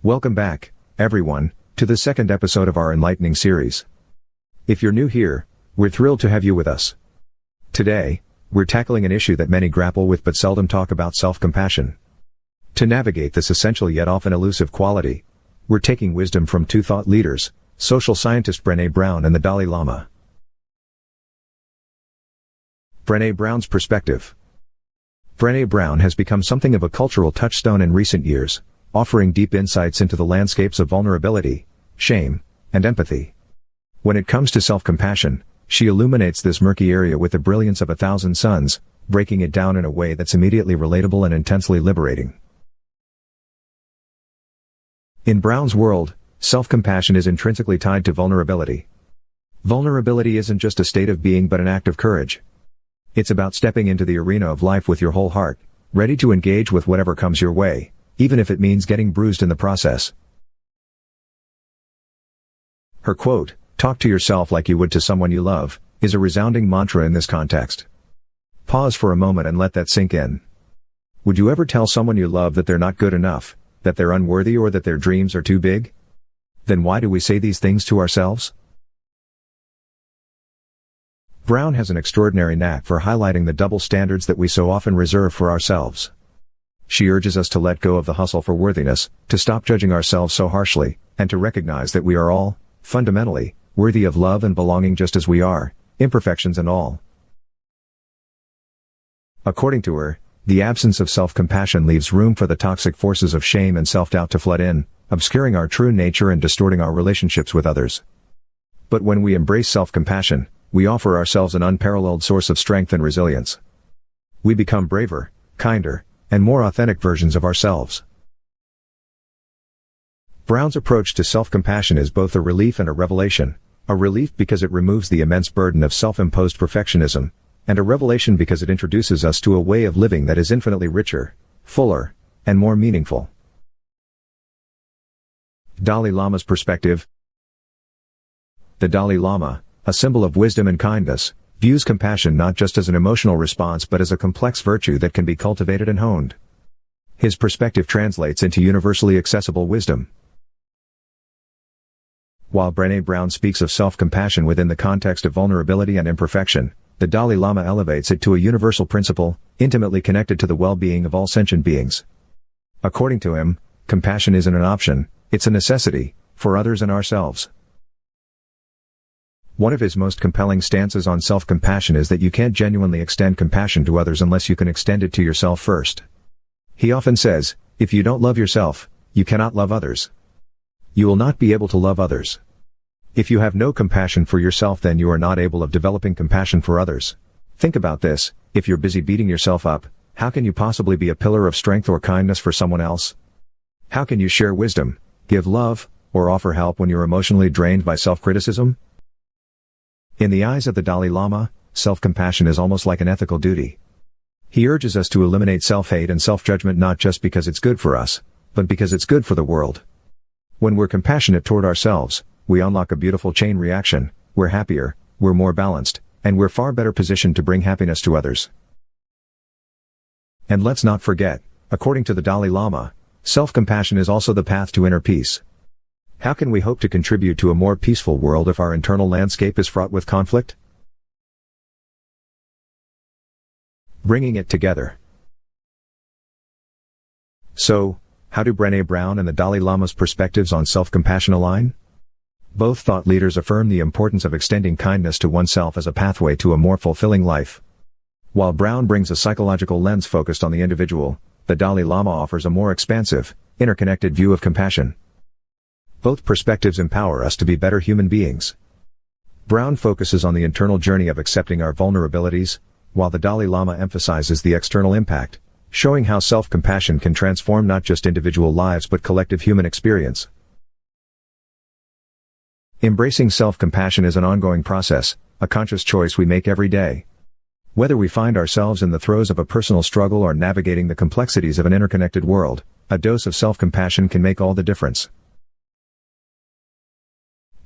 Welcome back, everyone, to the second episode of our enlightening series. If you're new here, we're thrilled to have you with us. Today, we're tackling an issue that many grapple with but seldom talk about: self-compassion. To navigate this essential yet often elusive quality, we're taking wisdom from two thought leaders, social scientist Brene Brown and the Dalai Lama. Brene Brown's perspective. Brene Brown has become something of a cultural touchstone in recent years, offering deep insights into the landscapes of vulnerability, shame, and empathy. When it comes to self-compassion, she illuminates this murky area with the brilliance of 1,000 suns, breaking it down in a way that's immediately relatable and intensely liberating. In Brown's world, self-compassion is intrinsically tied to vulnerability. Vulnerability isn't just a state of being but an act of courage. It's about stepping into the arena of life with your whole heart, ready to engage with whatever comes your way, even if it means getting bruised in the process. Her quote, "Talk to yourself like you would to someone you love," is a resounding mantra in this context. Pause for a moment and let that sink in. Would you ever tell someone you love that they're not good enough, that they're unworthy, or that their dreams are too big? Then why do we say these things to ourselves? Brown has an extraordinary knack for highlighting the double standards that we so often reserve for ourselves. She urges us to let go of the hustle for worthiness, to stop judging ourselves so harshly, and to recognize that we are all, fundamentally, worthy of love and belonging just as we are, imperfections and all. According to her, the absence of self-compassion leaves room for the toxic forces of shame and self-doubt to flood in, obscuring our true nature and distorting our relationships with others. But when we embrace self-compassion, we offer ourselves an unparalleled source of strength and resilience. We become braver, kinder, and more authentic versions of ourselves. Brown's approach to self-compassion is both a relief and a revelation. A relief because it removes the immense burden of self-imposed perfectionism, and a revelation because it introduces us to a way of living that is infinitely richer, fuller, and more meaningful. Dalai Lama's perspective. The Dalai Lama, a symbol of wisdom and kindness, views compassion not just as an emotional response but as a complex virtue that can be cultivated and honed. His perspective translates into universally accessible wisdom. While Brene Brown speaks of self-compassion within the context of vulnerability and imperfection, the Dalai Lama elevates it to a universal principle, intimately connected to the well-being of all sentient beings. According to him, compassion isn't an option, it's a necessity, for others and ourselves. One of his most compelling stances on self-compassion is that you can't genuinely extend compassion to others unless you can extend it to yourself first. He often says, if you don't love yourself, you cannot love others. You will not be able to love others. If you have no compassion for yourself, then you are not able of developing compassion for others. Think about this: if you're busy beating yourself up, how can you possibly be a pillar of strength or kindness for someone else? How can you share wisdom, give love, or offer help when you're emotionally drained by self-criticism? In the eyes of the Dalai Lama, self-compassion is almost like an ethical duty. He urges us to eliminate self-hate and self-judgment not just because it's good for us, but because it's good for the world. When we're compassionate toward ourselves, we unlock a beautiful chain reaction: we're happier, we're more balanced, and we're far better positioned to bring happiness to others. And let's not forget, according to the Dalai Lama, self-compassion is also the path to inner peace. How can we hope to contribute to a more peaceful world if our internal landscape is fraught with conflict? Bringing it together. So, how do Brene Brown and the Dalai Lama's perspectives on self-compassion align? Both thought leaders affirm the importance of extending kindness to oneself as a pathway to a more fulfilling life. While Brown brings a psychological lens focused on the individual, the Dalai Lama offers a more expansive, interconnected view of compassion. Both perspectives empower us to be better human beings. Brown focuses on the internal journey of accepting our vulnerabilities, while the Dalai Lama emphasizes the external impact, showing how self-compassion can transform not just individual lives but collective human experience. Embracing self-compassion is an ongoing process, a conscious choice we make every day. Whether we find ourselves in the throes of a personal struggle or navigating the complexities of an interconnected world, a dose of self-compassion can make all the difference.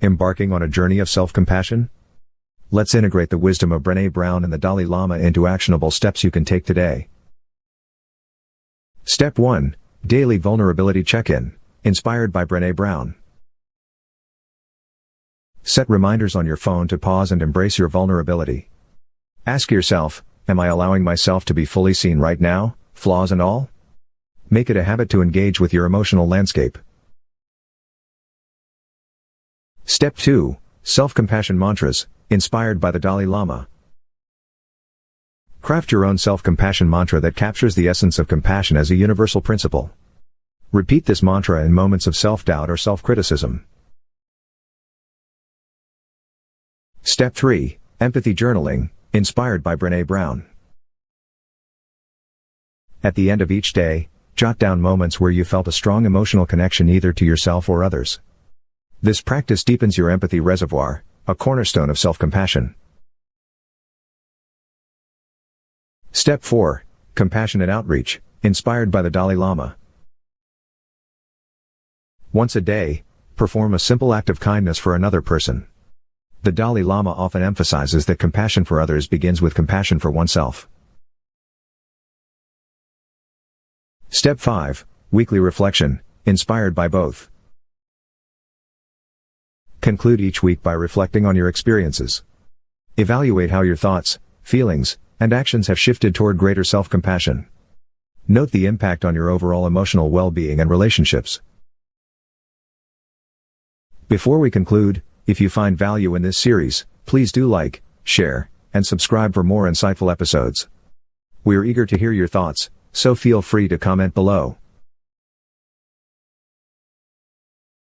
Embarking on a journey of self-compassion? Let's integrate the wisdom of Brene Brown and the Dalai Lama into actionable steps you can take today. Step 1. Daily Vulnerability Check-in. inspired by Brene Brown. Set reminders on your phone to pause and embrace your vulnerability. Ask yourself, am I allowing myself to be fully seen right now, flaws and all? Make it a habit to engage with your emotional landscape. Step 2. Self-compassion mantras, inspired by the Dalai Lama. Craft your own self-compassion mantra that captures the essence of compassion as a universal principle. Repeat this mantra in moments of self-doubt or self-criticism. Step 3. Empathy journaling, inspired by Brene Brown. At the end of each day, jot down moments where you felt a strong emotional connection either to yourself or others. This practice deepens your empathy reservoir, a cornerstone of self-compassion. Step 4. Compassionate outreach, inspired by the Dalai Lama. Once a day, perform a simple act of kindness for another person. The Dalai Lama often emphasizes that compassion for others begins with compassion for oneself. Step 5. Weekly reflection, inspired by both. Conclude each week by reflecting on your experiences. Evaluate how your thoughts, feelings, and actions have shifted toward greater self-compassion. Note the impact on your overall emotional well-being and relationships. Before we conclude, if you find value in this series, please do like, share, and subscribe for more insightful episodes. We are eager to hear your thoughts, so feel free to comment below.